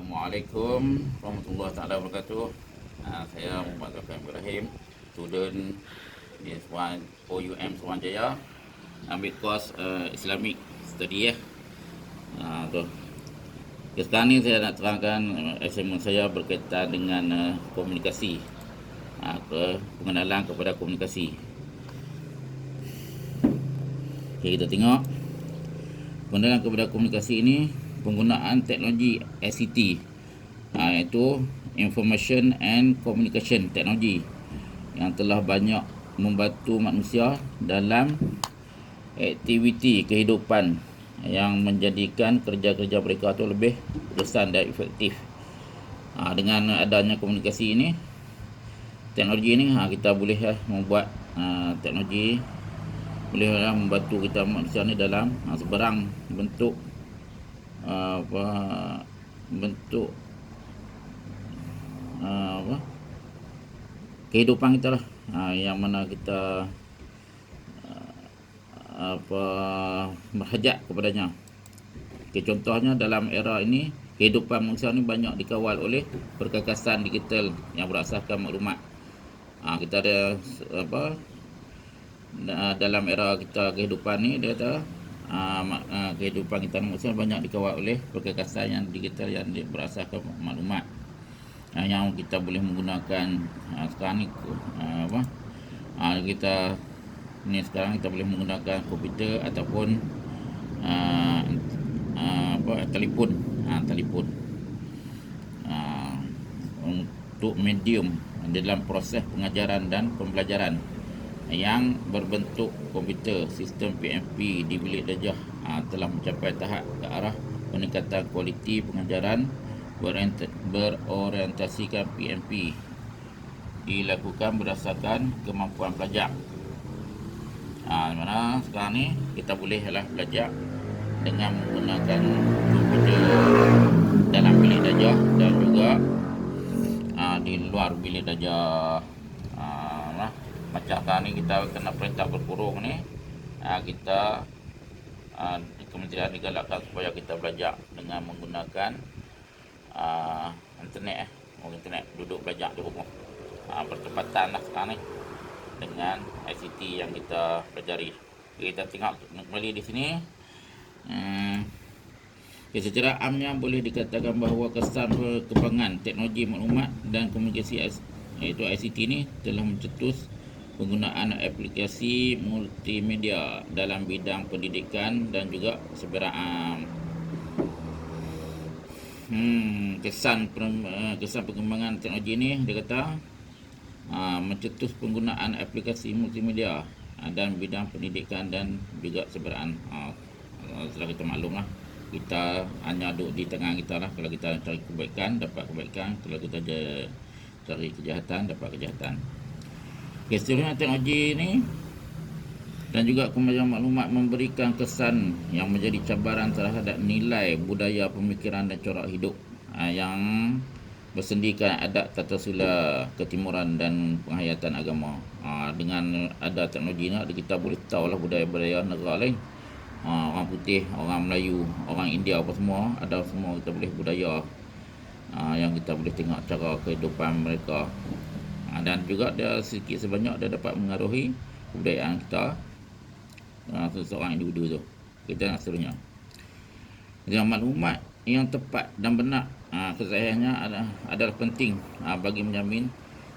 Assalamualaikum warahmatullahi taala wabarakatuh. Saya Muhammad Zafar Ibrahim, student di OUM Suruhanjaya, ambil kos Islamic Study ya. Tu. Sekarang ni saya nak terangkan assignment saya berkaitan dengan komunikasi, pengenalan kepada komunikasi. Okay, kita tengok pengenalan kepada komunikasi ini, penggunaan teknologi ICT, iaitu Information and Communication Technology, yang telah banyak membantu manusia dalam aktiviti kehidupan yang menjadikan kerja-kerja mereka tu lebih berkesan dan efektif. Dengan adanya komunikasi ini, teknologi ini, kita boleh membuat teknologi boleh membantu kita manusia ni dalam sebarang bentuk kehidupan kita lah, yang mana kita berhajat kepadanya. Contohnya dalam era ini, kehidupan manusia ni banyak dikawal oleh perkakasan digital yang berasaskan maklumat. Kita ada dalam era kita kehidupan ni, dia kata kehidupan kita manusia banyak dikawal oleh perkakasan yang digital yang berasaskan maklumat, yang kita boleh menggunakan sekarang ni sekarang kita boleh menggunakan komputer ataupun telefon untuk medium dalam proses pengajaran dan pembelajaran yang berbentuk komputer. Sistem PMP di bilik darjah telah mencapai tahap ke arah peningkatan kualiti pengajaran berorientasikan PMP dilakukan berdasarkan kemampuan pelajar. Mana sekarang ni kita bolehlah belajar dengan menggunakan komputer dalam bilik darjah dan juga di luar bilik darjah. Macam sekarang ni kita kena perintah berkurung ni, kita kementerian digalakkan supaya kita belajar dengan menggunakan internet internet, duduk belajar di rumah. Bertepatan lah sekarang ni dengan ICT yang kita pelajari. Kita tengok kembali di sini. Secara amnya boleh dikatakan bahawa kesan perkembangan teknologi maklumat dan komunikasi iaitu ICT ni telah mencetus penggunaan aplikasi multimedia dalam bidang pendidikan dan juga sebarang kesan perkembangan teknologi ini, dia kata mencetus penggunaan aplikasi multimedia dan bidang pendidikan dan juga sebarang. Setelah kita maklum lah, kita hanya duduk di tengah kita lah. Kalau kita cari kebaikan, dapat kebaikan. Kalau kita cari kejahatan, dapat kejahatan. Seterusnya, teknologi ini dan juga kemajuan maklumat memberikan kesan yang menjadi cabaran terhadap nilai budaya, pemikiran dan corak hidup yang bersendikan adat tata sula ketimuran dan penghayatan agama. Dengan ada teknologi ni, kita boleh tahu lah budaya-budaya negara lain. Orang putih, orang Melayu, orang India, apa semua, ada semua kita boleh budaya yang kita boleh tengok cara kehidupan mereka. Dan juga dia sedikit sebanyak dia dapat mengaruhi kebudayaan kita, seseorang individu tu. Kita seterusnya, dengan maklumat yang tepat dan benar, kesahihannya adalah penting bagi menjamin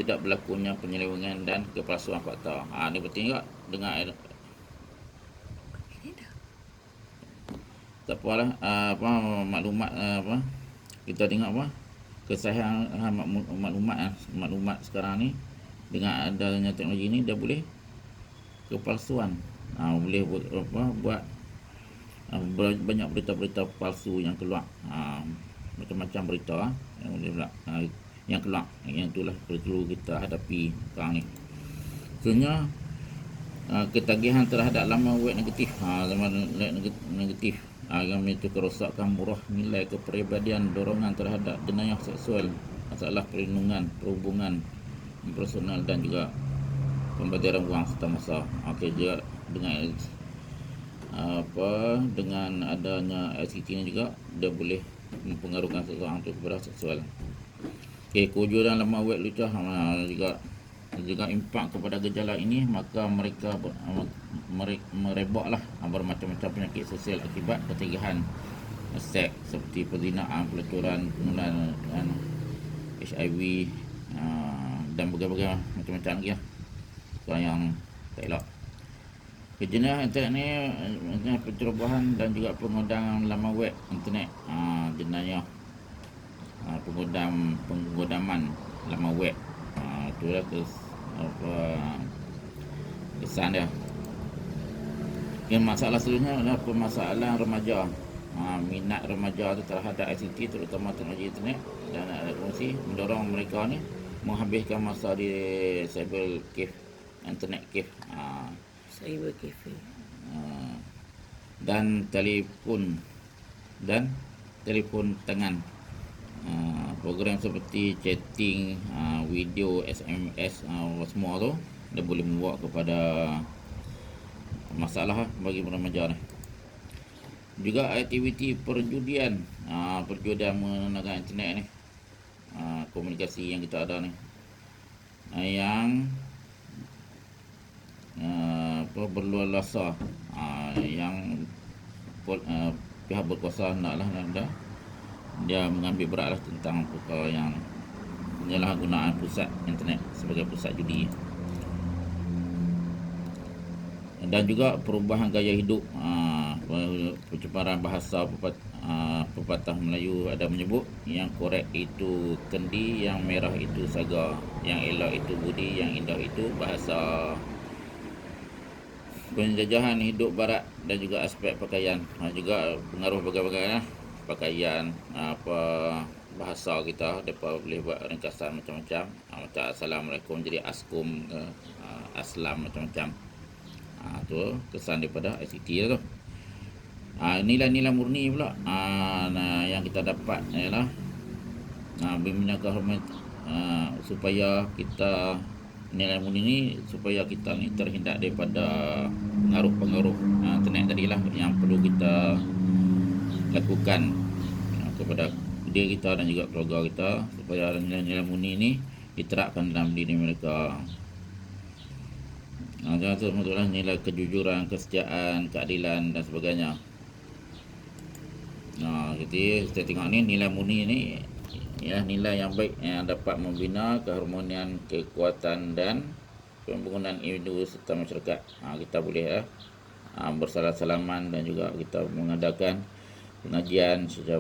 tidak berlakunya penyelewengan dan kepalsuan fakta. Ini penting juga. Dengan tak apalah maklumat kita tengok kesahihan maklumat sekarang ni, dengan adanya teknologi ni dia boleh kepalsuan, boleh buat banyak berita-berita palsu yang keluar, macam-macam berita yang boleh yang keluar, yang itulah perlu kita hadapi sekarang ni. Sebenarnya ketagihan terhadap laman web negatif, negatif yang itu kerosakan murah nilai kepribadian, dorongan terhadap jenayah seksual, masalah perlindungan, perhubungan personal dan juga pembayaran wang serta masa. Juga dengan adanya ICT ni juga dia boleh mempengaruhkan seseorang itu kepada seksual. Okey, kewujudan laman web lucah juga impak kepada gejala ini, maka mereka merebaklah bermacam-macam penyakit sosial akibat ketigahan seks seperti perzinaan, pelacuran, penularan HIV dan berbagai macam-macam lagi lah. Soalan yang tak elok. Jenis internet ni pencerobohan dan juga penggunaan laman web internet, jenayah penggodaman laman web, itulah kesan dia. Yang masalah selanjutnya adalah permasalahan remaja. Minat remaja itu terhadap ICT, terutama teknologi internet dan elektronik, mendorong mereka ni menghabiskan masa di cyber cafe, internet cafe, Cyber cafe. dan telefon tangan. Program seperti chatting, video, SMS, semua tu dia boleh membawa kepada masalah bagi remaja ni. Juga aktiviti perjudian, perjudian menggunakan internet ni, komunikasi yang kita ada ni, yang berluasa, yang pihak berkuasa naklah dia mengambil beratlah tentang perkara yang penyalahgunaan pusat internet sebagai pusat judi. Dan juga perubahan gaya hidup, pencemaran bahasa. Pepatah Melayu ada menyebut yang korek itu kendi, yang merah itu saga, yang elok itu budi, yang indah itu bahasa. Penjajahan hidup barat dan juga aspek pakaian, juga pengaruh berbagai-bagai pakaian, bahasa kita. Mereka boleh buat ringkasan macam-macam, macam Assalamualaikum jadi Askum, Aslam, macam-macam. Tu kesan daripada ICT tu. Nilai-nilai murni pula, yang kita dapat ialah bimbingan kehormat, supaya kita nilai murni ni, supaya kita ni terhindar daripada pengaruh-pengaruh internet tadilah yang perlu kita lakukan kepada diri kita dan juga keluarga kita, supaya nilai-nilai murni ni diterapkan dalam diri mereka. Jangan termasuklah nilai kejujuran, kesetiaan, keadilan dan sebagainya. Jadi kita tengok ni, nilai murni ni ya nilai yang baik yang dapat membina keharmonian, kekuatan dan pembangunan individu serta masyarakat. Kita boleh bersalam-salaman dan juga kita mengadakan pengajian secara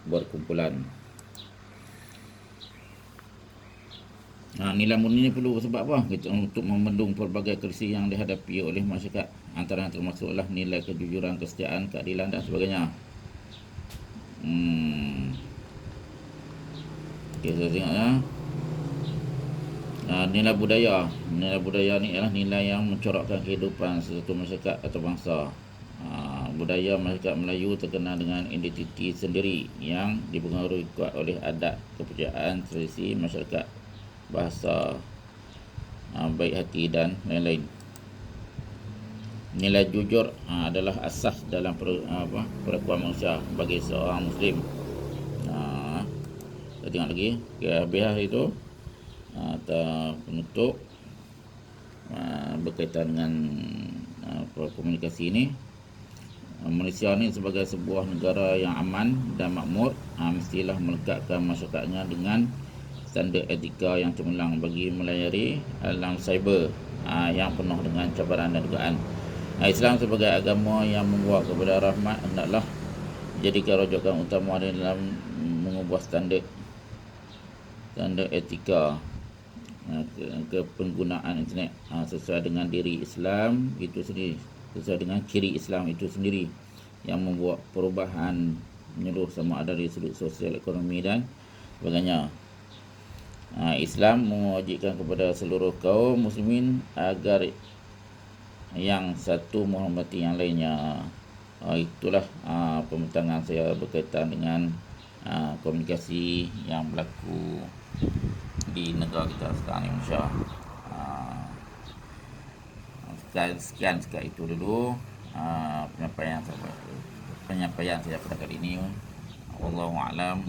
berkumpulan. Nilai murni ini perlu sebab apa? Kita untuk membendung pelbagai krisis yang dihadapi oleh masyarakat, antara yang termasuklah nilai kejujuran, kesetiaan, keadilan dan sebagainya. Kita tengok ya. Nilai budaya. Nilai budaya ni ialah nilai yang mencorakkan kehidupan sesuatu masyarakat atau bangsa. Budaya masyarakat Melayu terkenal dengan identiti sendiri yang dipengaruhi kuat oleh adat, kepercayaan, tradisi masyarakat, bahasa, baik hati dan lain-lain. Nilai jujur adalah asas dalam perlakuan manusia bagi seorang Muslim. Kita tengok lagi KBH itu penutup berkaitan dengan komunikasi ini. Malaysia ni sebagai sebuah negara yang aman dan makmur, mestilah melekatkan masyarakatnya dengan standard etika yang cemerlang bagi melayari alam cyber yang penuh dengan cabaran dan dugaan. Islam sebagai agama yang membawa kepada rahmat hendaklah jadikan rujukan utama dalam mengubah standard etika ke penggunaan internet sesuai dengan diri Islam itu sendiri, sesuai dengan ciri Islam itu sendiri, yang membuat perubahan menyeluruh sama ada dari sudut sosial, ekonomi dan sebagainya. Islam mewajibkan kepada seluruh kaum muslimin agar yang satu menghormati yang lainnya. Itulah pembentangan saya berkaitan dengan komunikasi yang berlaku di negara kita sekarang ni, Malaysia. Sekian sekali itu dulu penyampaian saya pada kali ini. Wallahu a'lam.